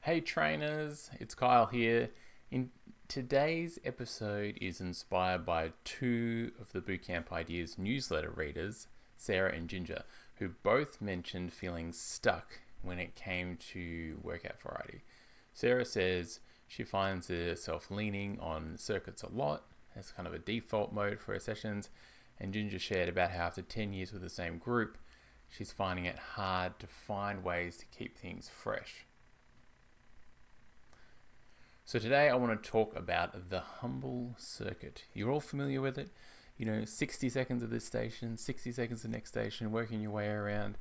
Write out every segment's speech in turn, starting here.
Hey trainers, it's Kyle here. In today's episode is inspired by two of the Bootcamp Ideas newsletter readers, Sarah and Ginger, who both mentioned feeling stuck when it came to workout variety. Sarah says she finds herself leaning on circuits a lot as kind of a default mode for her sessions, and Ginger shared about how after 10 years with the same group, she's finding it hard to find ways to keep things fresh. So today I want to talk about the humble circuit. You're all familiar with it. 60 seconds of this station, 60 seconds of the next station, working your way around.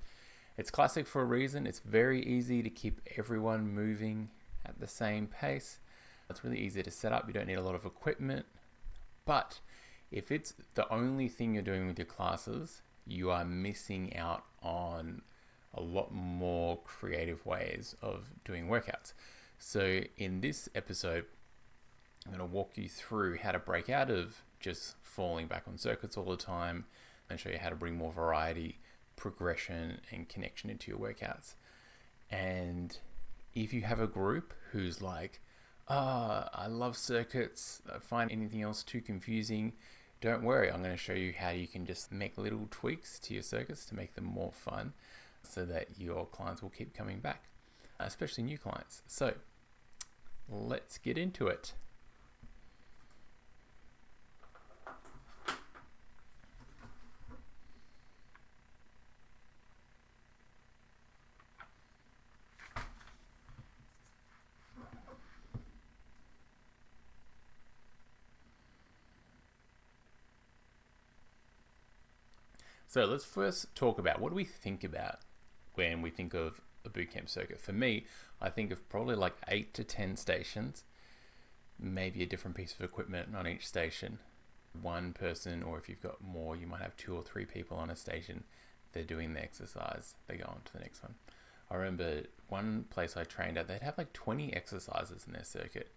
It's classic for a reason. It's very easy to keep everyone moving at the same pace. It's really easy to set up. You don't need a lot of equipment. But if it's the only thing you're doing with your classes, you are missing out on a lot more creative ways of doing workouts. So in this episode, I'm going to walk you through how to break out of just falling back on circuits all the time and show you how to bring more variety, progression, and connection into your workouts. And if you have a group who's like, I love circuits, I find anything else too confusing, don't worry, I'm going to show you how you can just make little tweaks to your circuits to make them more fun so that your clients will keep coming back, especially new clients. So let's get into it. So let's first talk about what do we think about when we think of a bootcamp circuit. For me, I think of probably like 8 to 10 stations, maybe a different piece of equipment on each station. One person, or if you've got more, you might have 2 or 3 people on a station. They're doing the exercise, they go on to the next one. I remember one place I trained at, they'd have like 20 exercises in their circuit,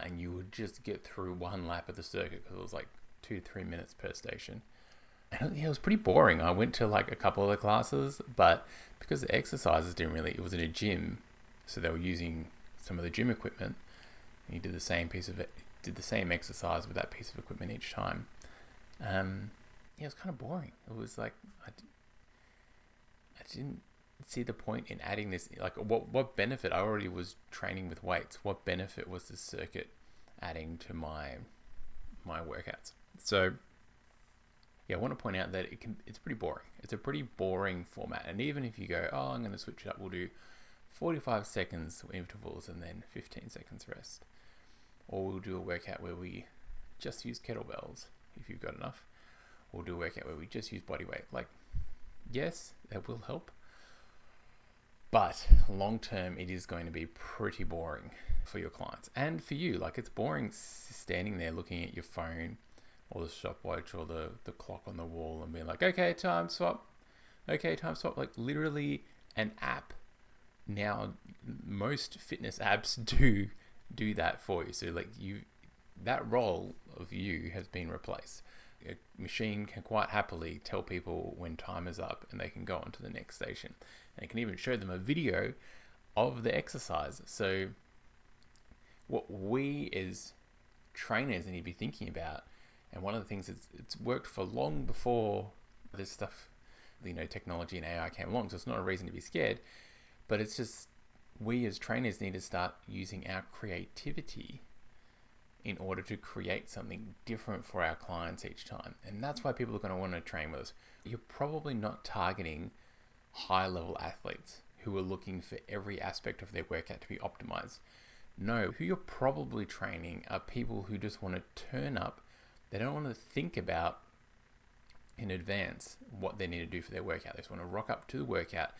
and you would just get through one lap of the circuit because it was like 2 to 3 minutes per station. And it was pretty boring. I went to like a couple of the classes, but because the exercises it was in a gym, so they were using some of the gym equipment. And you did the same exercise with that piece of equipment each time. It was kind of boring. It was like I didn't see the point in adding this. Like, what benefit? I already was training with weights. What benefit was this circuit adding to my workouts? So yeah, I want to point out that it's pretty boring. It's a pretty boring format. And even if you go, I'm going to switch it up, we'll do 45 seconds intervals and then 15 seconds rest. Or we'll do a workout where we just use kettlebells, if you've got enough. Or we'll do a workout where we just use body weight. Like, yes, that will help. But long term, it is going to be pretty boring for your clients. And for you, like, it's boring standing there looking at your phone or the stopwatch or the clock on the wall and being like, okay, time swap. Like, literally an app. Now, most fitness apps do that for you. So like that role of you has been replaced. A machine can quite happily tell people when time is up and they can go on to the next station. And it can even show them a video of the exercise. So what we as trainers need to be thinking about, and one of the things it's worked for long before this stuff, technology and AI came along. So it's not a reason to be scared, but it's just we as trainers need to start using our creativity in order to create something different for our clients each time. And that's why people are going to want to train with us. You're probably not targeting high-level athletes who are looking for every aspect of their workout to be optimized. No, who you're probably training are people who just want to turn up. They don't want to think about in advance what they need to do for their workout. They just want to rock up to the workout,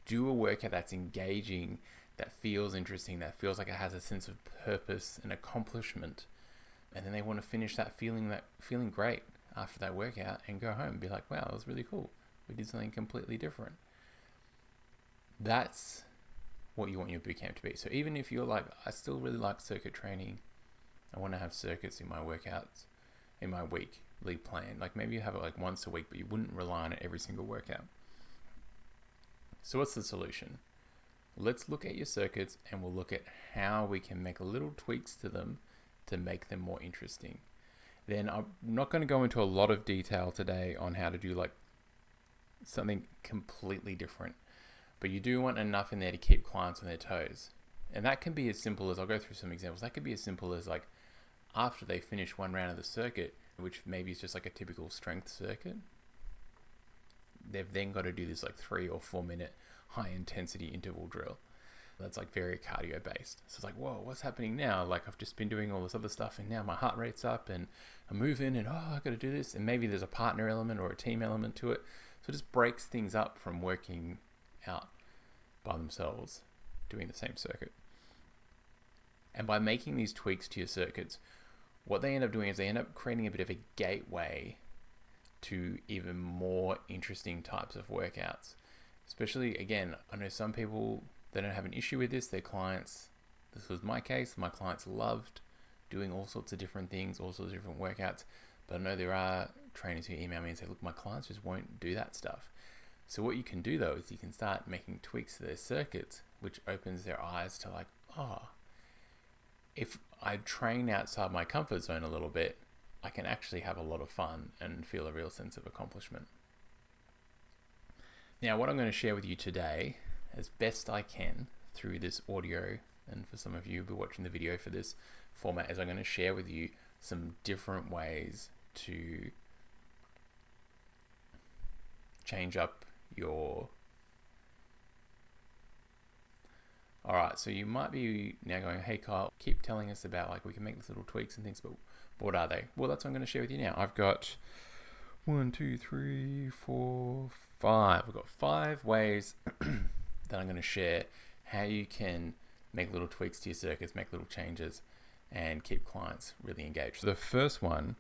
do a workout that's engaging, that feels interesting, that feels like it has a sense of purpose and accomplishment. And then they want to finish that feeling great after that workout and go home and be like, wow, that was really cool. We did something completely different. That's what you want your bootcamp to be. So even if you're like, I still really like circuit training, I want to have circuits in my workouts, in my weekly plan. Like maybe you have it like once a week, but you wouldn't rely on it every single workout. So what's the solution? let's look at your circuits and we'll look at how we can make little tweaks to them to make them more interesting. Then I'm not going to go into a lot of detail today on how to do like something completely different, but you do want enough in there to keep clients on their toes. And that can be as simple as, I'll go through some examples, that could be as simple as like after they finish one round of the circuit, which maybe is just like a typical strength circuit, they've then got to do this like 3 or 4 minute high intensity interval drill. That's like very cardio based. So it's like, whoa, what's happening now? Like I've just been doing all this other stuff and now my heart rate's up and I'm moving and I've got to do this. And maybe there's a partner element or a team element to it. So it just breaks things up from working out by themselves, doing the same circuit. And by making these tweaks to your circuits, what they end up doing is they end up creating a bit of a gateway to even more interesting types of workouts. Especially, again, I know some people, they don't have an issue with this. Their clients, this was my case, my clients loved doing all sorts of different things, all sorts of different workouts. But I know there are trainers who email me and say, look, my clients just won't do that stuff. So what you can do though is you can start making tweaks to their circuits, which opens their eyes to like, oh, if I train outside my comfort zone a little bit, I can actually have a lot of fun and feel a real sense of accomplishment. Now, what I'm going to share with you today, as best I can through this audio, and for some of you who will be watching the video for this format, is I'm going to share with you some different ways to change up your... Alright, so you might be now going, hey Kyle, keep telling us about like we can make these little tweaks and things, but what are they? Well, that's what I'm going to share with you now. I've got 1, 2, 3, 4, 5. I've got 5 ways that I'm going to share how you can make little tweaks to your circuits, make little changes, and keep clients really engaged. The first one,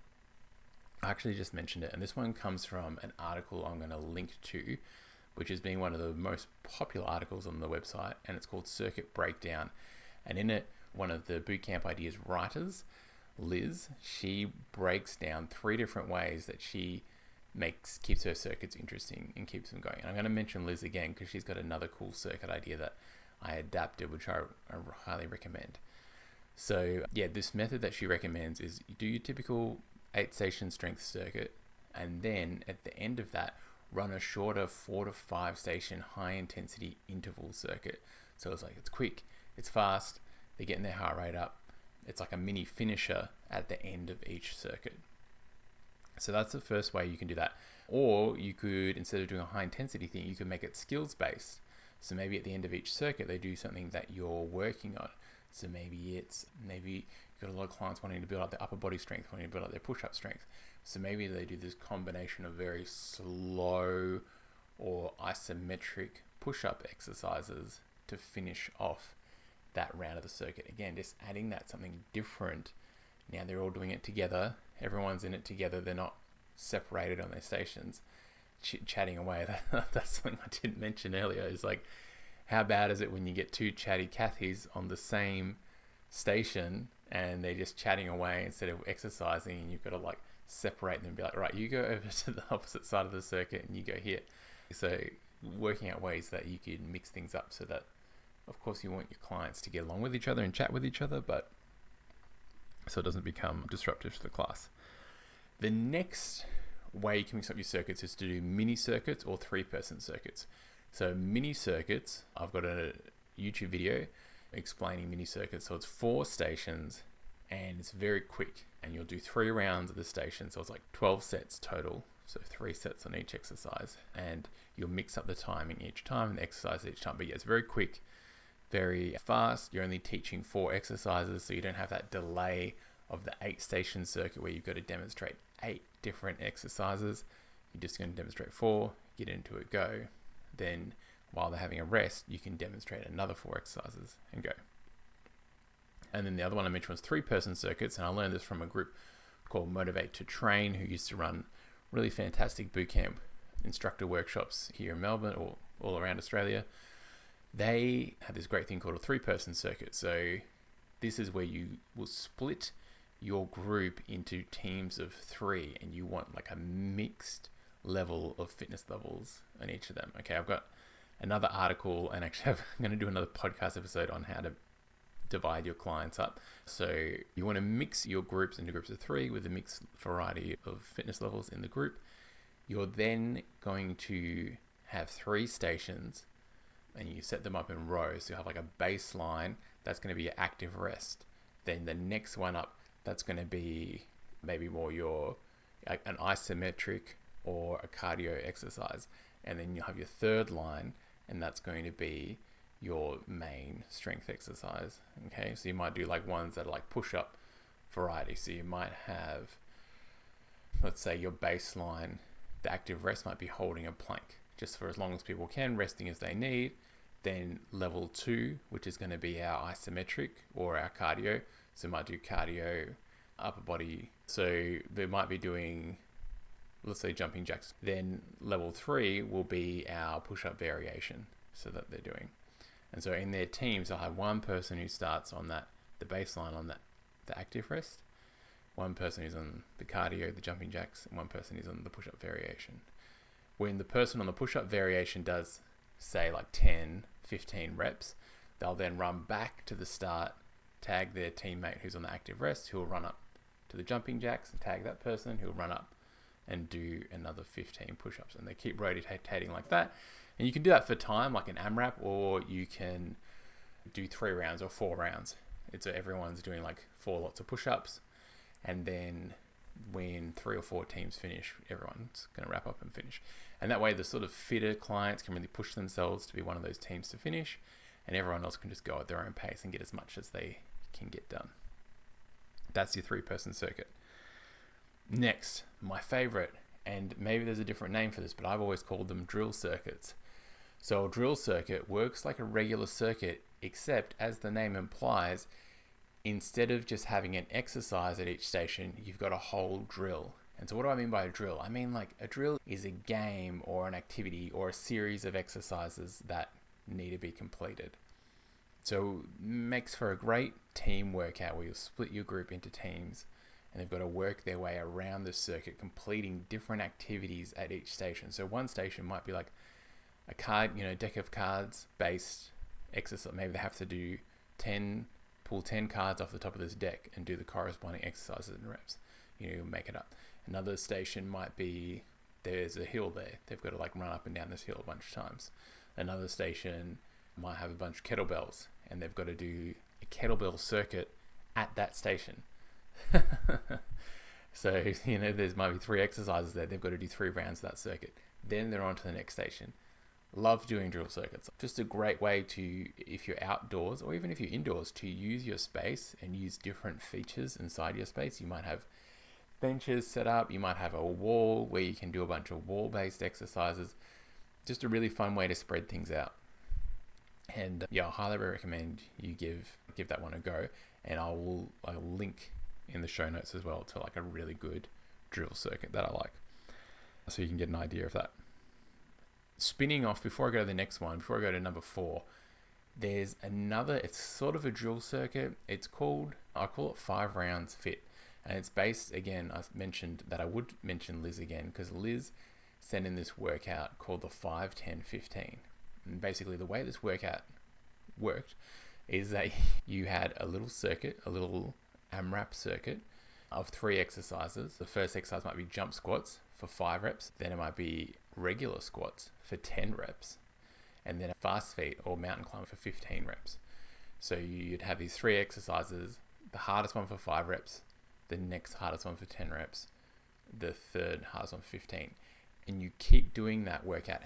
I actually just mentioned it, and this one comes from an article I'm going to link to, which has been one of the most popular articles on the website, and it's called Circuit Breakdown. And in it, one of the Bootcamp Ideas writers, Liz, she breaks down 3 different ways that she keeps her circuits interesting and keeps them going. And I'm going to mention Liz again because she's got another cool circuit idea that I adapted, which I highly recommend. So yeah, this method that she recommends is you do your typical 8-station strength circuit, and then at the end of that, run a shorter 4 to 5 station high intensity interval circuit. So it's like, it's quick, it's fast, they're getting their heart rate up. It's like a mini finisher at the end of each circuit. So that's the first way you can do that. Or you could, instead of doing a high intensity thing, you could make it skills based. So maybe at the end of each circuit, they do something that you're working on. So maybe you've got a lot of clients wanting to build up their upper body strength, wanting to build up their push-up strength. So maybe they do this combination of very slow or isometric push-up exercises to finish off that round of the circuit. Again, just adding that something different. Now they're all doing it together. Everyone's in it together. They're not separated on their stations, chatting away. That's something I didn't mention earlier. Is like, how bad is it when you get 2 chatty Cathys on the same station and they're just chatting away instead of exercising, and you've got to like separate them and be like, right, you go over to the opposite side of the circuit and you go here. So working out ways that you can mix things up so that, of course, you want your clients to get along with each other and chat with each other, but so it doesn't become disruptive to the class. The next way you can mix up your circuits is to do mini circuits or 3-person circuits. So mini circuits, I've got a YouTube video explaining mini circuits. So it's 4 stations and it's very quick, and you'll do 3 rounds of the station. So it's like 12 sets total. So 3 sets on each exercise, and you'll mix up the timing each time and the exercise each time. But yeah, it's very quick, very fast. You're only teaching 4 exercises, so you don't have that delay of the 8-station circuit where you've got to demonstrate 8 different exercises. You're just going to demonstrate 4, get into it, go. Then while they're having a rest, you can demonstrate another 4 exercises and go. And then the other one I mentioned was 3-person circuits, and I learned this from a group called Motivate to Train, who used to run really fantastic bootcamp instructor workshops here in Melbourne or all around Australia. They have this great thing called a 3-person circuit. So this is where you will split your group into teams of 3, and you want like a mixed level of fitness levels on each of them. Okay, I've got another article, and actually I'm going to do another podcast episode on how to divide your clients up. So you want to mix your groups into groups of 3 with a mixed variety of fitness levels in the group. You're then going to have 3 stations, and you set them up in rows. So you have like a baseline, that's going to be your active rest. Then the next one up, that's going to be maybe more an isometric or a cardio exercise. And then you'll have your third line, and that's going to be your main strength exercise. Okay, so you might do like ones that are like push-up variety. So you might have, let's say your baseline, the active rest might be holding a plank just for as long as people can, resting as they need. Then level 2, which is going to be our isometric or our cardio. So we might do cardio, upper body. So they might be doing, let's say, jumping jacks. Then level 3 will be our push-up variation, so that they're doing. And so in their teams, they'll have one person who starts on the baseline on the active rest, one person who's on the cardio, the jumping jacks, and one person who's on the push-up variation. When the person on the push-up variation does, say, like 10, 15 reps, they'll then run back to the start, tag their teammate who's on the active rest, who will run up to the jumping jacks, and tag that person who will run up and do another 15 push-ups. And they keep rotating like that. And you can do that for time, like an AMRAP, or you can do 3 rounds or 4 rounds. It's everyone's doing like 4 lots of push-ups. And then when 3 or 4 teams finish, everyone's going to wrap up and finish. And that way the sort of fitter clients can really push themselves to be one of those teams to finish, and everyone else can just go at their own pace and get as much as they can get done. That's your 3-person circuit. Next, my favorite, and maybe there's a different name for this, but I've always called them drill circuits. So a drill circuit works like a regular circuit, except as the name implies, instead of just having an exercise at each station, you've got a whole drill. And so what do I mean by a drill? I mean, like, a drill is a game or an activity or a series of exercises that need to be completed. So it makes for a great team workout where you'll split your group into teams, and they've got to work their way around the circuit, completing different activities at each station. So one station might be like a deck of cards based exercise. Maybe they have to pull 10 cards off the top of this deck and do the corresponding exercises and reps. Make it up. Another station might be, there's a hill there. They've got to like run up and down this hill a bunch of times. Another station might have a bunch of kettlebells, and they've got to do a kettlebell circuit at that station. So, there's might be 3 exercises there. They've got to do 3 rounds of that circuit. Then they're on to the next station. Love doing drill circuits. Just a great way to, if you're outdoors or even if you're indoors, to use your space and use different features inside your space. You might have benches set up. You might have a wall where you can do a bunch of wall-based exercises. Just a really fun way to spread things out. And I highly recommend you give that one a go. And I'll link in the show notes as well to like a really good drill circuit that I like, so you can get an idea of that. Spinning off, before I go to the next one, before I go to number 4, there's another, it's sort of a drill circuit. I call it 5 rounds fit. And it's based, again, I mentioned that I would mention Liz again, because Liz sent in this workout called the 5, 10, 15. And basically the way this workout worked is that you had a little circuit, a little AMRAP circuit of 3 exercises. The first exercise might be jump squats for 5 reps. Then it might be regular squats for 10 reps. And then a fast feet or mountain climb for 15 reps. So you'd have these 3 exercises, the hardest one for 5 reps, the next hardest one for 10 reps, the third hardest one for 15. And you keep doing that workout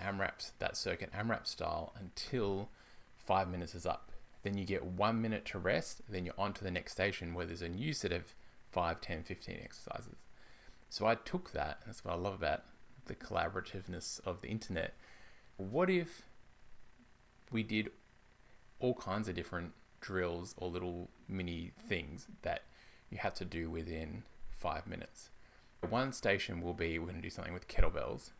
that circuit AMRAP style until 5 minutes is up. Then you get 1 minute to rest. Then you're on to the next station where there's a new set of 5, 10, 15 exercises. So I took that, and that's what I love about the collaborativeness of the internet. What if we did all kinds of different drills or little mini things that you have to do within 5 minutes? One station will be, we're going to do something with kettlebells,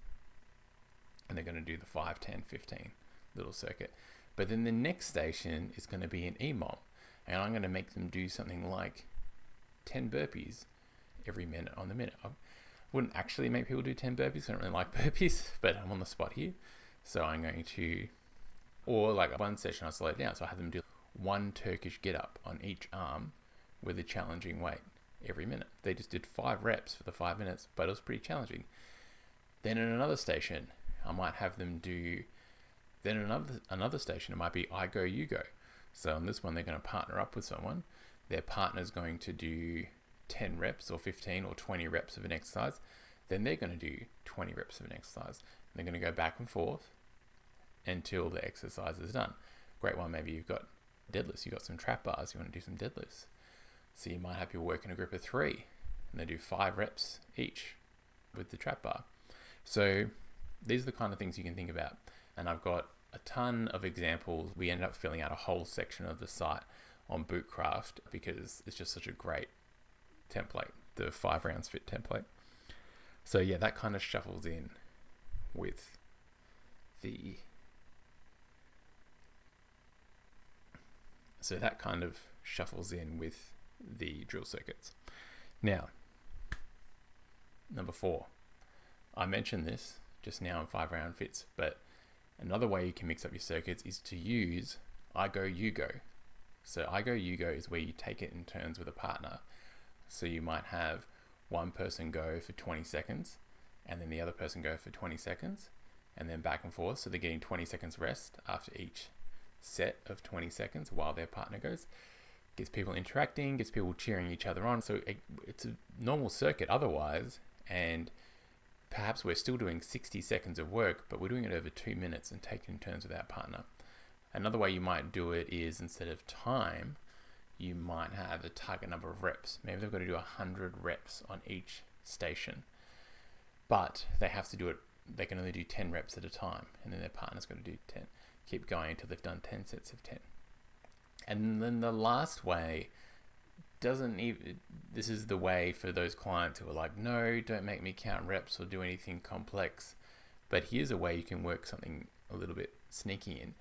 and they're going to do the 5, 10, 15 little circuit. But then the next station is going to be an EMOM, and I'm going to make them do something like 10 burpees every minute on the minute. I wouldn't actually make people do 10 burpees. I don't really like burpees, but I'm on the spot here. So I'm going to Or like one session I slowed down, so I had them do one Turkish get up on each arm with a challenging weight every minute. They just did 5 reps for the 5 minutes, but it was pretty challenging. Then in another station, I might have them do, then another station, it might be I go, you go. So on this one, they're going to partner up with someone. Their partner's going to do 10 reps or 15 or 20 reps of an exercise. Then they're going to do 20 reps of an exercise. And they're going to go back and forth until the exercise is done. Great one, maybe you've got deadlifts, you've got some trap bars, you want to do some deadlifts. So you might have people work in a group of 3 and they do 5 reps each with the trap bar. So these are the kind of things you can think about. And I've got a ton of examples. We ended up filling out a whole section of the site on Bootcraft because it's just such a great template, the 5 rounds fit template. So yeah, that kind of shuffles in with the drill circuits. Now, number 4. I mentioned this just now in 5 round fits, but another way you can mix up your circuits is to use I go, you go. So I go, you go is where you take it in turns with a partner. So you might have one person go for 20 seconds and then the other person go for 20 seconds and then back and forth. So they're getting 20 seconds rest after each set of 20 seconds while their partner goes. Gets people interacting, gets people cheering each other on. So it's a normal circuit otherwise, and perhaps we're still doing 60 seconds of work, but we're doing it over 2 minutes and taking turns with our partner. Another way you might do it is instead of time, you might have a target number of reps. Maybe they've got to do 100 reps on each station, but they have to do it, they can only do 10 reps at a time, and then their partner's got to do 10. Keep going until they've done 10 sets of 10. And then the last way this is the way for those clients who are like, no, don't make me count reps or do anything complex. But here's a way you can work something a little bit sneaky in.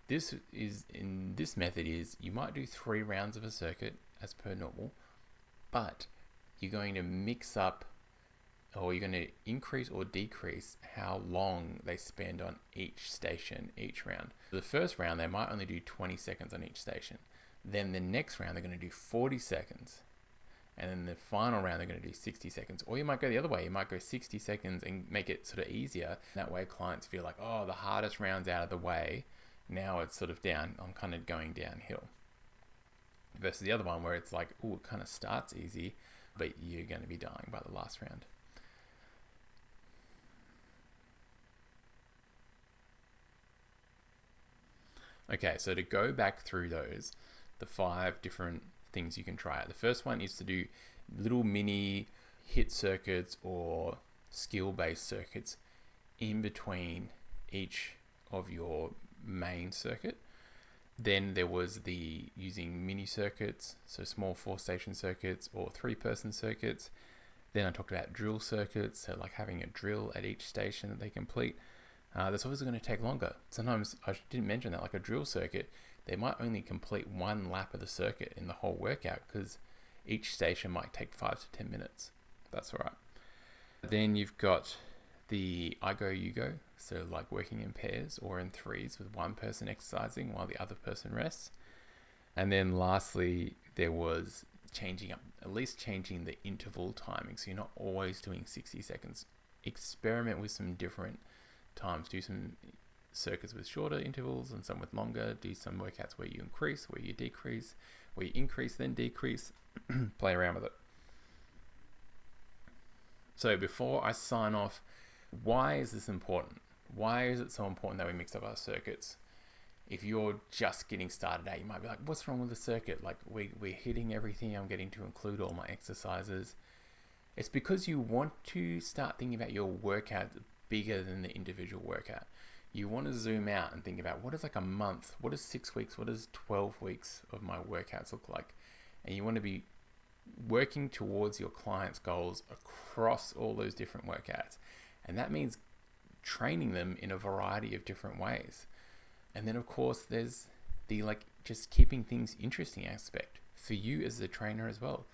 This method is you might do 3 rounds of a circuit as per normal, but you're going to mix up, or you're going to increase or decrease how long they spend on each station, each round. The first round, they might only do 20 seconds on each station. Then the next round, they're going to do 40 seconds. And then the final round, they're going to do 60 seconds. Or you might go the other way. You might go 60 seconds and make it sort of easier. That way clients feel like, oh, the hardest round's out of the way. Now it's sort of down. I'm kind of going downhill. Versus the other one where it's like, oh, it kind of starts easy, but you're going to be dying by the last round. Okay, so to go back through those, the 5 different things you can try out. The first one is to do little mini hit circuits or skill-based circuits in between each of your main circuit. Then there was the using mini circuits, so small 4-station circuits or 3-person circuits. Then I talked about drill circuits, so like having a drill at each station that they complete. That's always going to take longer. Sometimes, I didn't mention that, like a drill circuit, they might only complete 1 lap of the circuit in the whole workout because each station might take 5 to 10 minutes. That's all right. Then you've got the I go, you go. So like working in pairs or in 3s with one person exercising while the other person rests. And then lastly, there was at least changing the interval timing. So you're not always doing 60 seconds. Experiment with some different times. Do some circuits with shorter intervals and some with longer. Do some workouts where you increase, where you decrease, where you increase then decrease. Play around with it. So before I sign off, why is this important? Why is it so important that we mix up our circuits? If you're just getting started out, you might be like, what's wrong with the circuit? Like we're hitting everything. I'm getting to include all my exercises. It's because you want to start thinking about your workout bigger than the individual workout. You want to zoom out and think about what is like a month, what is 6 weeks, what is 12 weeks of my workouts look like? And you want to be working towards your clients' goals across all those different workouts. And that means training them in a variety of different ways. And then of course there's the just keeping things interesting aspect for you as the trainer as well.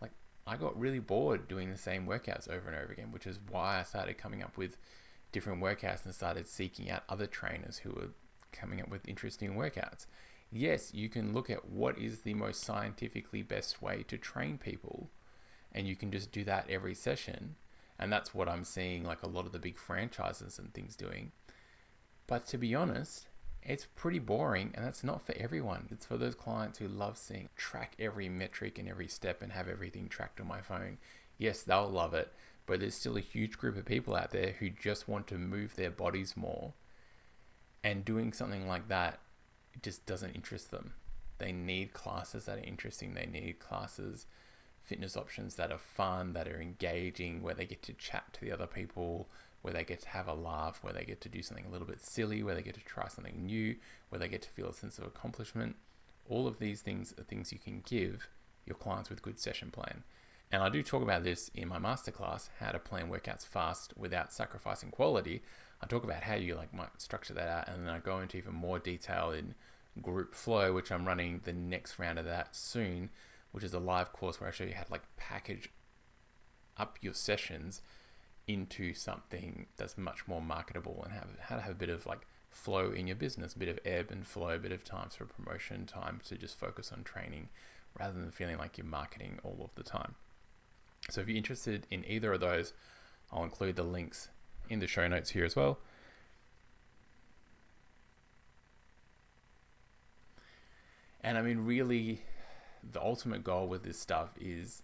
Like I got really bored doing the same workouts over and over again, which is why I started coming up with different workouts and started seeking out other trainers who were coming up with interesting workouts. Yes, you can look at what is the most scientifically best way to train people, and you can just do that every session. And that's what I'm seeing like a lot of the big franchises and things doing. But to be honest, it's pretty boring, and that's not for everyone. It's for those clients who love seeing track every metric and every step and have everything tracked on my phone. Yes, they'll love it, but there's still a huge group of people out there who just want to move their bodies more, and doing something like that just doesn't interest them. They need classes that are interesting. They need classes, fitness options that are fun, that are engaging, where they get to chat to the other people, where they get to have a laugh, where they get to do something a little bit silly, where they get to try something new, where they get to feel a sense of accomplishment. All of these things are things you can give your clients with good session plan. And I do talk about this in my masterclass, how to plan workouts fast without sacrificing quality. I talk about how you might structure that out, and then I go into even more detail in group flow, which I'm running the next round of that soon, which is a live course where I show you how to package up your sessions into something that's much more marketable, and how to have a bit of flow in your business, a bit of ebb and flow, a bit of times for promotion, time to just focus on training rather than feeling like you're marketing all of the time. So if you're interested in either of those, I'll include the links in the show notes here as well. And I mean, really, the ultimate goal with this stuff is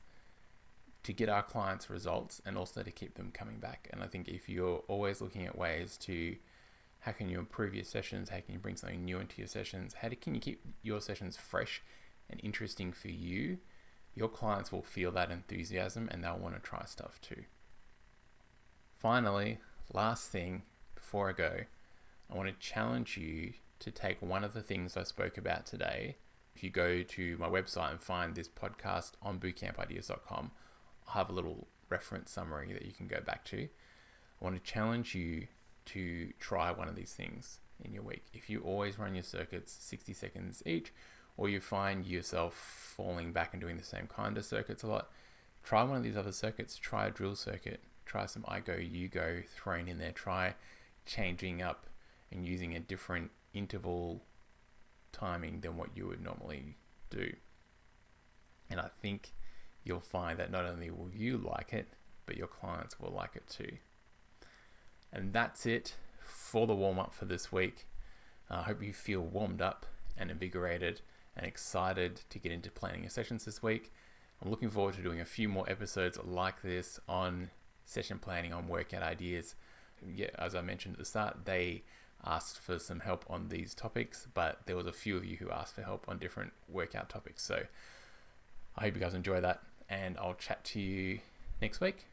to get our clients results and also to keep them coming back. And I think if you're always looking at ways to, how can you improve your sessions? How can you bring something new into your sessions? Can you keep your sessions fresh and interesting for you? Your clients will feel that enthusiasm and they'll want to try stuff too. Finally, last thing before I go, I want to challenge you to take one of the things I spoke about today. If you go to my website and find this podcast on bootcampideas.com, I'll have a little reference summary that you can go back to. I want to challenge you to try one of these things in your week. If you always run your circuits 60 seconds each, or you find yourself falling back and doing the same kind of circuits a lot, try one of these other circuits. Try a drill circuit. Try some I go, you go thrown in there. Try changing up and using a different interval timing than what you would normally do. And I think you'll find that not only will you like it, but your clients will like it too. And that's it for the warm-up for this week. I hope you feel warmed up and invigorated and excited to get into planning your sessions this week. I'm looking forward to doing a few more episodes like this on session planning, on workout ideas. Yeah, as I mentioned at the start, they asked for some help on these topics, but there was a few of you who asked for help on different workout topics. So I hope you guys enjoy that, and I'll chat to you next week.